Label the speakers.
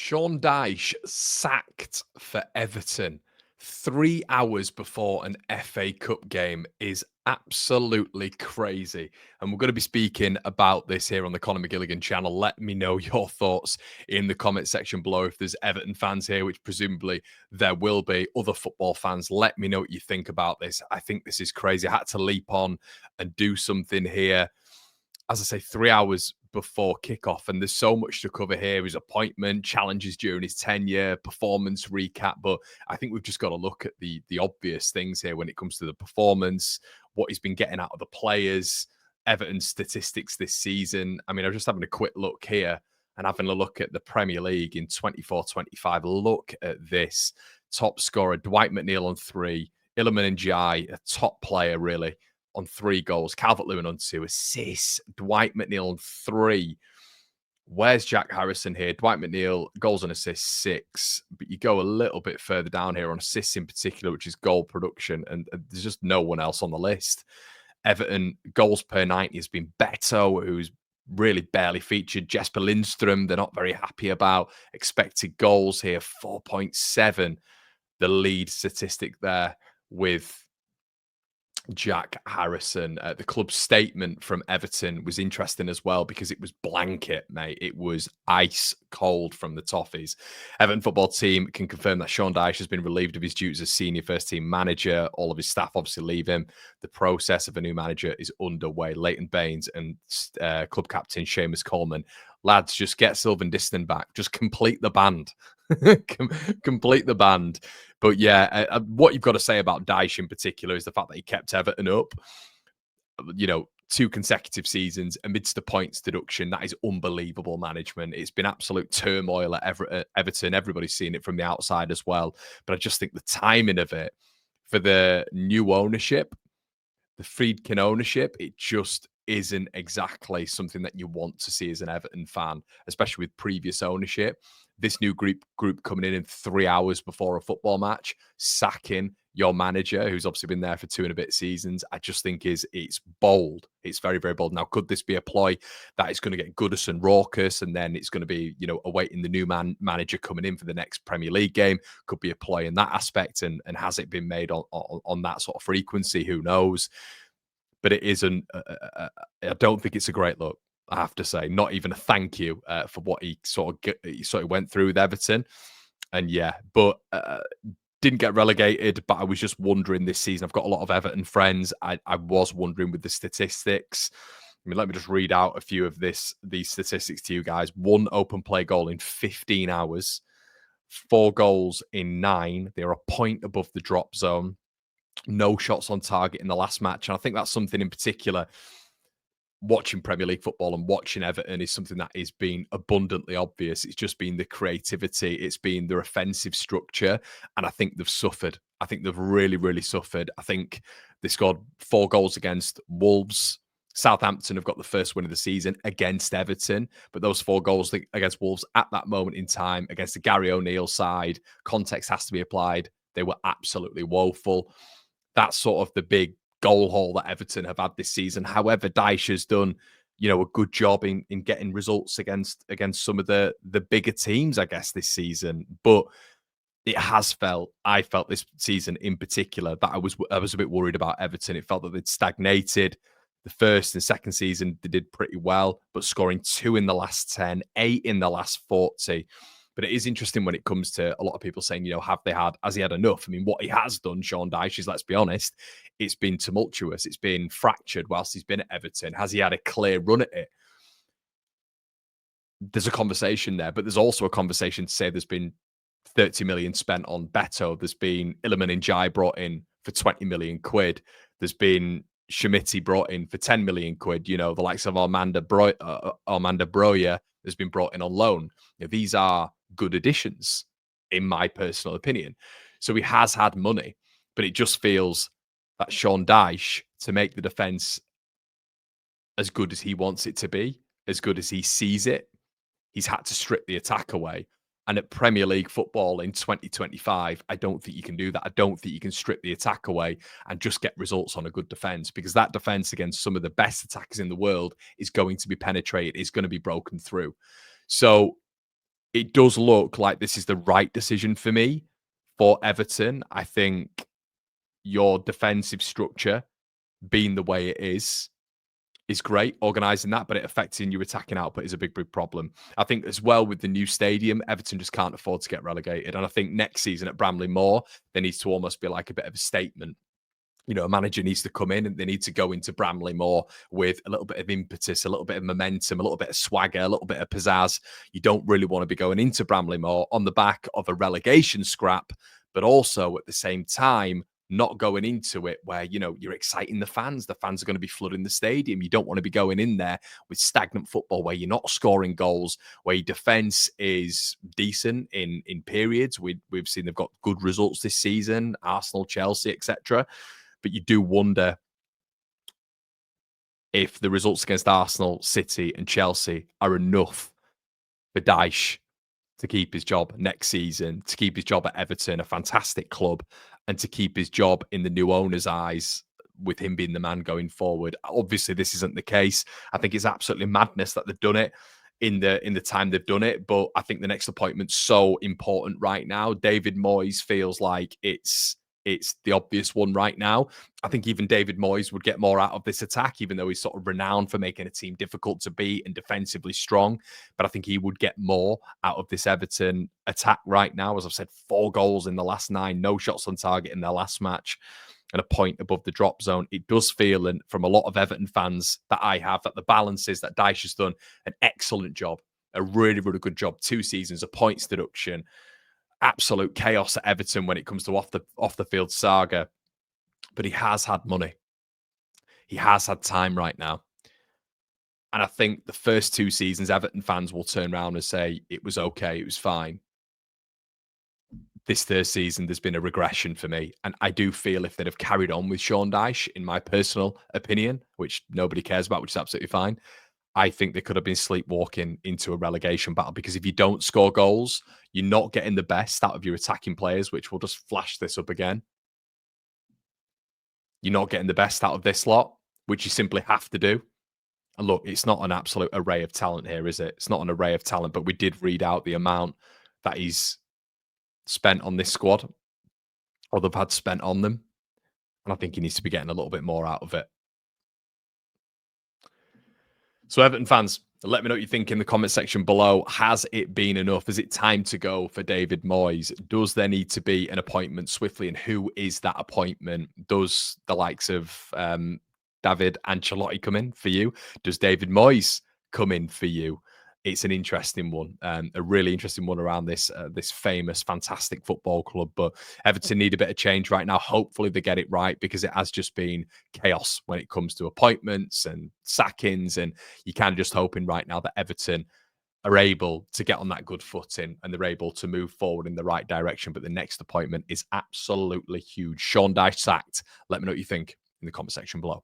Speaker 1: Sean Dyche sacked for Everton 3 hours before an FA Cup game is absolutely crazy. And we're going to be speaking about this here on the Conor McGilligan channel. Let me know your thoughts in the comment section below. If there's Everton fans here, which presumably there will be, other football fans, let me know what you think about this. I think this is crazy. I had to leap on and do something here, as I say, 3 hours before kickoff, and there's so much to cover here: his appointment, challenges during his tenure, performance recap. But I think we've just got to look at the obvious things here when it comes to the performance, what he's been getting out of the players, Everton statistics this season. I mean, I'm just having a quick look here and having a look at the Premier League in 24-25. Look at this. Top scorer, Dwight McNeil on 3, Iliman Ndiaye, a top player really, on 3 goals, Calvert-Lewin on 2 assists, Dwight McNeil on 3. Where's Jack Harrison here? Dwight McNeil, goals and assists 6, but you go a little bit further down here on assists in particular, which is goal production, and there's just no one else on the list. Everton, goals per 90 has been Beto, who's really barely featured. Jesper Lindstrom, they're not very happy about. Expected goals here, 4.7, the lead statistic there with Jack Harrison. The club statement from Everton was interesting as well because it was blanket, mate. It was ice cold from the Toffees. Everton football team can confirm that Sean Dyche has been relieved of his duties as senior first team manager. All of his staff obviously leave him. The process of a new manager is underway. Leighton Baines and club captain Seamus Coleman. Lads, just get Sylvan Diston back. Just complete the band. Complete the band. But yeah, what you've got to say about Dyche in particular is the fact that he kept Everton up, 2 consecutive seasons amidst the points deduction. That is unbelievable management. It's been absolute turmoil at Everton. Everybody's seen it from the outside as well. But I just think the timing of it for the new ownership, the Friedkin ownership, it just isn't exactly something that you want to see as an Everton fan, especially with previous ownership. This new group coming in 3 hours before a football match, sacking your manager, who's obviously been there for 2 and a bit seasons, I just think it's bold. It's very, very bold. Now, could this be a ploy that is going to get Goodison raucous, and then it's going to be, awaiting the new manager coming in for the next Premier League game? Could be a ploy in that aspect, and has it been made on that sort of frequency? Who knows? But it isn't. I don't think it's a great look, I have to say. Not even a thank you for what he sort of went through with Everton. And yeah, but didn't get relegated. But I was just wondering this season. I've got a lot of Everton friends. I was wondering with the statistics. I mean, let me just read out a few of these statistics to you guys. 1 open play goal in 15 hours. 4 goals in 9. They're a point above the drop zone. No shots on target in the last match. And I think that's something in particular, watching Premier League football and watching Everton, is something that is being abundantly obvious. It's just been the creativity. It's been their offensive structure. And I think they've suffered. I think they've really, really suffered. I think they scored 4 goals against Wolves. Southampton have got the first win of the season against Everton. But those 4 goals against Wolves at that moment in time, against the Gary O'Neill side, context has to be applied. They were absolutely woeful. That's sort of the big goal hole that Everton have had this season. However, Dyche has done, a good job in getting results against some of the bigger teams, I guess, this season. But I felt this season in particular that I was a bit worried about Everton. It felt that they'd stagnated. The first and second season, they did pretty well, but scoring 2 in the last 10, 8 in the last 40. But it is interesting when it comes to a lot of people saying, has he had enough? I mean, what he has done, Sean Dyche, is, let's be honest, it's been tumultuous. It's been fractured whilst he's been at Everton. Has he had a clear run at it? There's a conversation there, but there's also a conversation to say there's been 30 million spent on Beto. There's been Iliman Ndiaye brought in for 20 million quid. There's been Schmitti brought in for 10 million quid. The likes of Armando Broja has been brought in on loan. These are good additions, in my personal opinion. So he has had money, but it just feels that Sean Dyche, to make the defence as good as he wants it to be, as good as he sees it, he's had to strip the attack away. And at Premier League football in 2025, I don't think you can do that. I don't think you can strip the attack away and just get results on a good defence, because that defence against some of the best attackers in the world is going to be penetrated, is going to be broken through. So it does look like this is the right decision for me for Everton. I think your defensive structure being the way it is great, organising that, but it affecting your attacking output is a big, big problem. I think as well with the new stadium, Everton just can't afford to get relegated. And I think next season at Bramley Moor, there needs to almost be like a bit of a statement. A manager needs to come in and they need to go into Bramley Moor with a little bit of impetus, a little bit of momentum, a little bit of swagger, a little bit of pizzazz. You don't really want to be going into Bramley Moor on the back of a relegation scrap, but also at the same time, not going into it where, you're exciting the fans. The fans are going to be flooding the stadium. You don't want to be going in there with stagnant football where you're not scoring goals, where your defense is decent in periods. We've seen they've got good results this season, Arsenal, Chelsea, etc. But you do wonder if the results against Arsenal, City, and Chelsea are enough for Dyche to keep his job next season, to keep his job at Everton, a fantastic club, and to keep his job in the new owner's eyes with him being the man going forward. Obviously, this isn't the case. I think it's absolutely madness that they've done it in the time they've done it. But I think the next appointment's so important right now. David Moyes feels like it's the obvious one right now. I think even David Moyes would get more out of this attack, even though he's sort of renowned for making a team difficult to beat and defensively strong. But I think he would get more out of this Everton attack right now. As I've said, 4 goals in the last 9, no shots on target in their last match, and a point above the drop zone. It does feel, and from a lot of Everton fans that I have, that the balance is that Dyche has done an excellent job, a really, really good job. 2 seasons, a points deduction, absolute chaos at Everton when it comes to off the field saga. But he has had money. He has had time right now. And I think the first 2 seasons, Everton fans will turn around and say, it was okay, it was fine. This third season, there's been a regression for me. And I do feel if they'd have carried on with Sean Dyche, in my personal opinion, which nobody cares about, which is absolutely fine, I think they could have been sleepwalking into a relegation battle, because if you don't score goals, you're not getting the best out of your attacking players, which will just flash this up again. You're not getting the best out of this lot, which you simply have to do. And look, it's not an absolute array of talent here, is it? It's not an array of talent, but we did read out the amount that he's spent on this squad, or they've had spent on them. And I think he needs to be getting a little bit more out of it. So, Everton fans, let me know what you think in the comment section below. Has it been enough? Is it time to go for David Moyes? Does there need to be an appointment swiftly? And who is that appointment? Does the likes of David Ancelotti come in for you? Does David Moyes come in for you? It's an interesting one, a really interesting one around this famous, fantastic football club. But Everton need a bit of change right now. Hopefully they get it right, because it has just been chaos when it comes to appointments and sackings. And you kind of just hoping right now that Everton are able to get on that good footing and they're able to move forward in the right direction. But the next appointment is absolutely huge. Sean Dyche sacked. Let me know what you think in the comment section below.